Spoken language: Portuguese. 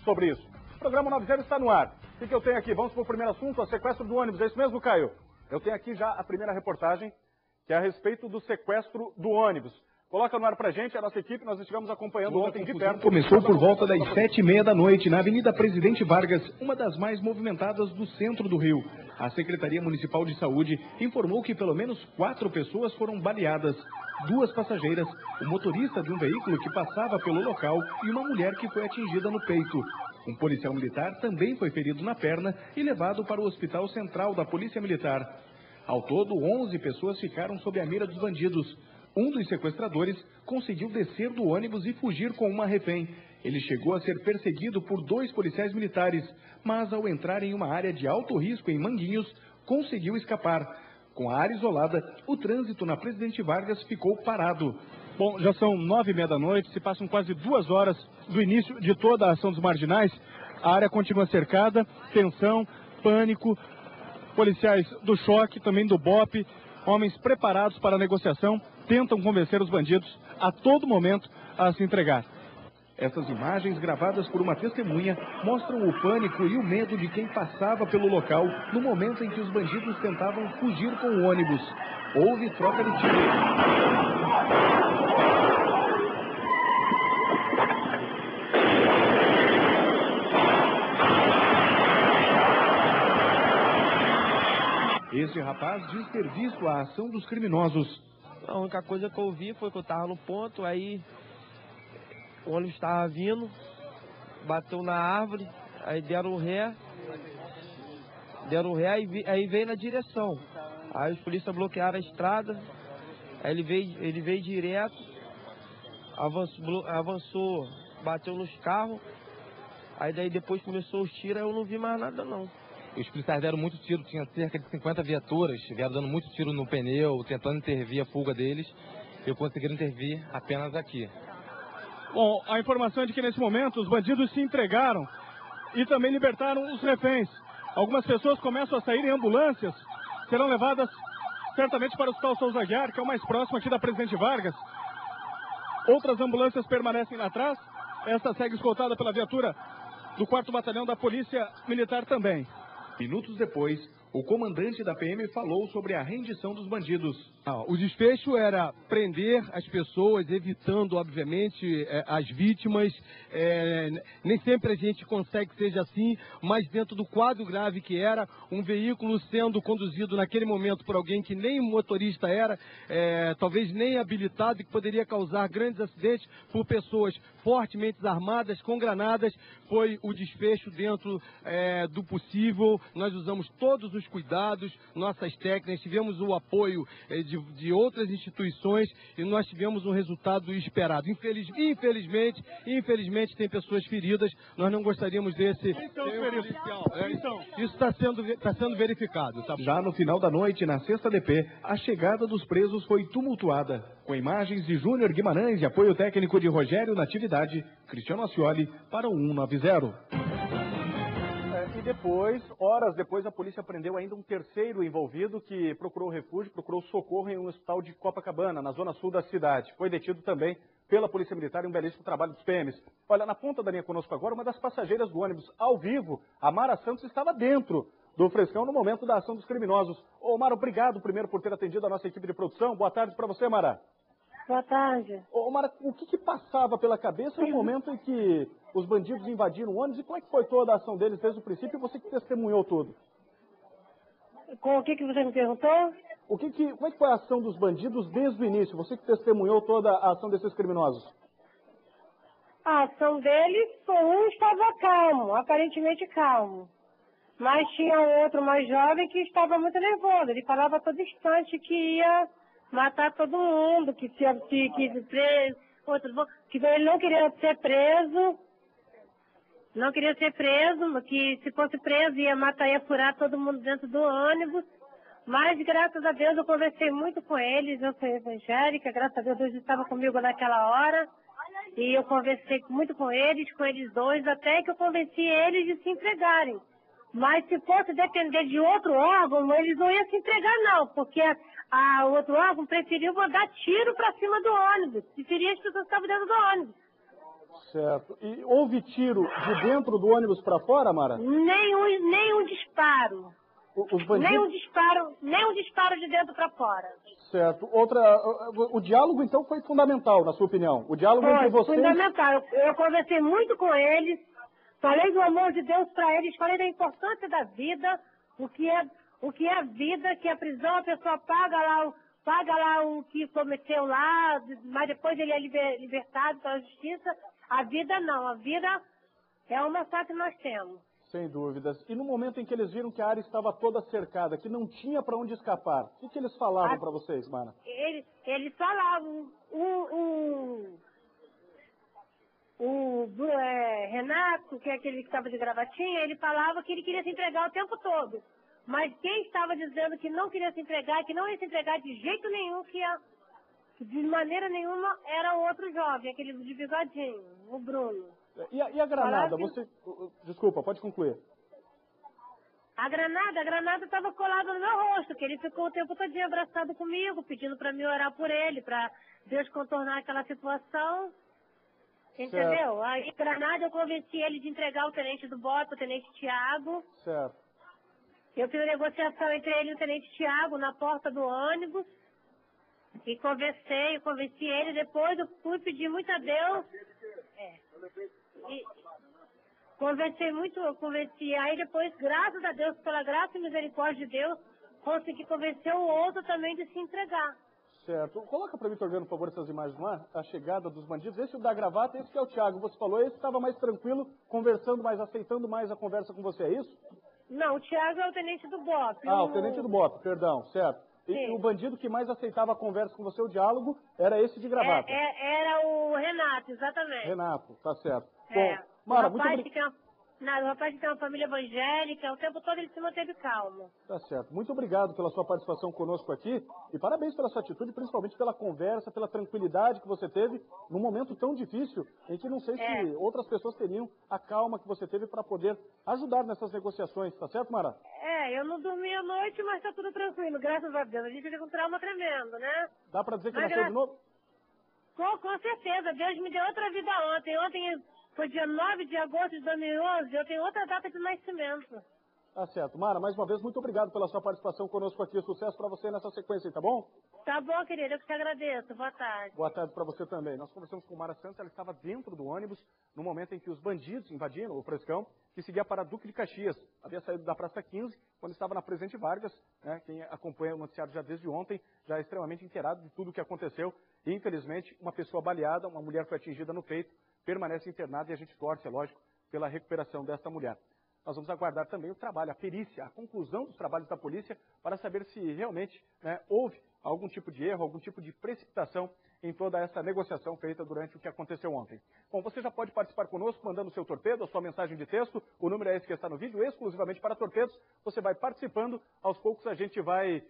sobre isso. O programa 90 está no ar. O que eu tenho aqui? Vamos para o primeiro assunto, o sequestro do ônibus. É isso mesmo, Caio? Eu tenho aqui já a primeira reportagem, que é a respeito do sequestro do ônibus. Coloca no ar pra gente, a nossa equipe, nós estivemos acompanhando ontem de perto. Começou por volta das 7h30 da noite, na Avenida Presidente Vargas, uma das mais movimentadas do centro do Rio. A Secretaria Municipal de Saúde informou que pelo menos 4 pessoas foram baleadas. 2 passageiras, o motorista de um veículo que passava pelo local e uma mulher que foi atingida no peito. Um policial militar também foi ferido na perna e levado para o Hospital Central da Polícia Militar. Ao todo, 11 pessoas ficaram sob a mira dos bandidos. Um dos sequestradores conseguiu descer do ônibus e fugir com uma refém. Ele chegou a ser perseguido por 2 policiais militares, mas ao entrar em uma área de alto risco em Manguinhos, conseguiu escapar. Com a área isolada, o trânsito na Presidente Vargas ficou parado. Bom, já são 9h30 da noite, se passam quase 2 horas do início de toda a ação dos marginais. A área continua cercada, tensão, pânico, policiais do choque, também do BOPE, homens preparados para a negociação, tentam convencer os bandidos a todo momento a se entregar. Essas imagens, gravadas por uma testemunha, mostram o pânico e o medo de quem passava pelo local no momento em que os bandidos tentavam fugir com o ônibus. Houve troca de tiros. Esse rapaz diz ter visto a ação dos criminosos. A única coisa que eu vi foi que eu estava no ponto, aí o ônibus estava vindo, bateu na árvore, aí deram ré, aí veio na direção. Aí os polícias bloquearam a estrada, aí ele veio direto, avançou, bateu nos carros, aí daí depois começou os tiros, aí eu não vi mais nada não. Os policiais deram muito tiro, tinha cerca de 50 viaturas, vieram dando muito tiro no pneu, tentando intervir a fuga deles. Eu consegui intervir apenas aqui. Bom, a informação é de que nesse momento os bandidos se entregaram e também libertaram os reféns. Algumas pessoas começam a sair em ambulâncias, serão levadas certamente para o Hospital Souza Aguiar, que é o mais próximo aqui da Presidente Vargas. Outras ambulâncias permanecem lá atrás, esta segue escoltada pela viatura do 4º Batalhão da Polícia Militar também. Minutos depois, o comandante da PM falou sobre a rendição dos bandidos. O desfecho era prender as pessoas, evitando, obviamente, as vítimas. Nem sempre a gente consegue que seja assim, mas dentro do quadro grave que era, um veículo sendo conduzido naquele momento por alguém que nem motorista era, talvez nem habilitado, e que poderia causar grandes acidentes por pessoas fortemente armadas, com granadas, foi o desfecho dentro do possível. Nós usamos todos os cuidados, nossas técnicas, tivemos o apoio de outras instituições e nós tivemos um resultado esperado. Infelizmente tem pessoas feridas, nós não gostaríamos desse... Isso está sendo verificado. Tá? Já no final da noite, na 6ª DP, a chegada dos presos foi tumultuada. Com imagens de Júnior Guimarães e apoio técnico de Rogério Natividade, Cristiano Ascioli para o 190. E depois, horas depois, a polícia prendeu ainda um terceiro envolvido que procurou refúgio, procurou socorro em um hospital de Copacabana, na zona sul da cidade. Foi detido também pela Polícia Militar em um belíssimo trabalho dos PMs. Olha, na ponta da linha conosco agora, uma das passageiras do ônibus ao vivo, a Mara Santos, estava dentro do Frescão no momento da ação dos criminosos. Ô, Mara, obrigado primeiro por ter atendido a nossa equipe de produção. Boa tarde para você, Mara. Boa tarde. Ô, Mara, o que passava pela cabeça no momento em que os bandidos invadiram o ônibus e como é que foi toda a ação deles desde o princípio e você que testemunhou tudo? Com o que você me perguntou? Como é que foi a ação dos bandidos desde o início? Você que testemunhou toda a ação desses criminosos? A ação deles, um estava calmo, aparentemente calmo. Mas tinha um outro mais jovem que estava muito nervoso. Ele falava a todo instante que ia matar todo mundo, que preso, que ele não queria ser preso, que se fosse preso ia matar, ia furar todo mundo dentro do ônibus. Mas graças a Deus eu conversei muito com eles, eu sou evangélica, graças a Deus Deus estava comigo naquela hora. E eu conversei muito com eles dois, até que eu convenci eles de se entregarem. Mas se fosse depender de outro órgão, eles não iam se entregar não, porque o outro órgão preferiu mandar tiro para cima do ônibus, preferia as pessoas que estavam dentro do ônibus. Certo. E houve tiro de dentro do ônibus para fora, Mara? Nenhum disparo. Os bandidos... Nem um disparo de dentro para fora. Certo. O diálogo, então, foi fundamental, na sua opinião? O diálogo entre vocês... Foi fundamental. Eu conversei muito com eles, falei do amor de Deus para eles, falei da importância da vida, o que é a vida, que a prisão a pessoa paga lá o que cometeu lá, mas depois ele é libertado pela justiça. A vida não, a vida é uma só que nós temos. Sem dúvidas. E no momento em que eles viram que a área estava toda cercada, que não tinha para onde escapar, o que eles falavam para vocês, Mara? Eles falavam, Renato, que é aquele que estava de gravatinha, ele falava que ele queria se entregar o tempo todo. Mas quem estava dizendo que não queria se entregar, que não ia se entregar de jeito nenhum, de maneira nenhuma, era o outro jovem, aquele de bigodinho, o Bruno. E a granada? Desculpa, pode concluir. A granada estava colada no meu rosto, que ele ficou o tempo todo abraçado comigo, pedindo para mim orar por ele, para Deus contornar aquela situação. Entendeu? Certo. Aí, granada, eu convenci ele de entregar o tenente do BOP, o tenente Tiago. Certo. Eu fiz negociação entre ele e o tenente Tiago na porta do ônibus. E convenci ele. Depois eu fui pedir muito a Deus. Convenci. Aí depois, graças a Deus, pela graça e misericórdia de Deus, consegui convencer o outro também de se entregar. Certo. Coloca para mim, Torgano, por favor, essas imagens no ar, a chegada dos bandidos. Esse da gravata, esse que é o Thiago, você falou, esse estava mais tranquilo, conversando mais, aceitando mais a conversa com você, é isso? Não, o Thiago é o tenente do BOP. O tenente do BOP, perdão, certo. E o bandido que mais aceitava a conversa com você, o diálogo, era esse de gravata? Era o Renato, exatamente. Renato, tá certo. Bom, Mara, muito obrigado. O rapaz que tem uma família evangélica, o tempo todo ele se manteve calmo. Tá certo. Muito obrigado pela sua participação conosco aqui e parabéns pela sua atitude, principalmente pela conversa, pela tranquilidade que você teve num momento tão difícil em que não sei se outras pessoas teriam a calma que você teve para poder ajudar nessas negociações. Tá certo, Mara? Eu não dormi a noite, mas tá tudo tranquilo, graças a Deus. A gente fica com um trauma tremendo, né? Dá para dizer que nasceu de novo? Com certeza. Deus me deu outra vida ontem. Ontem foi dia 9 de agosto de 2011, eu tenho outra data de nascimento. Tá certo. Mara, mais uma vez, muito obrigado pela sua participação conosco aqui. Sucesso para você nessa sequência, tá bom? Tá bom, querida, eu que te agradeço. Boa tarde. Boa tarde para você também. Nós conversamos com Mara Santos, ela estava dentro do ônibus no momento em que os bandidos invadiram o Frescão, que seguia para Duque de Caxias. Havia saído da Praça 15, quando estava na Presidente Vargas, né? Quem acompanha o noticiário já desde ontem, já é extremamente inteirado de tudo o que aconteceu. E, infelizmente, uma pessoa baleada, uma mulher foi atingida no peito, permanece internada e a gente torce, é lógico, pela recuperação desta mulher. Nós vamos aguardar também o trabalho, a perícia, a conclusão dos trabalhos da polícia para saber se realmente houve algum tipo de erro, algum tipo de precipitação em toda essa negociação feita durante o que aconteceu ontem. Bom, você já pode participar conosco mandando o seu torpedo, a sua mensagem de texto, o número é esse que está no vídeo, exclusivamente para torpedos. Você vai participando, aos poucos a gente vai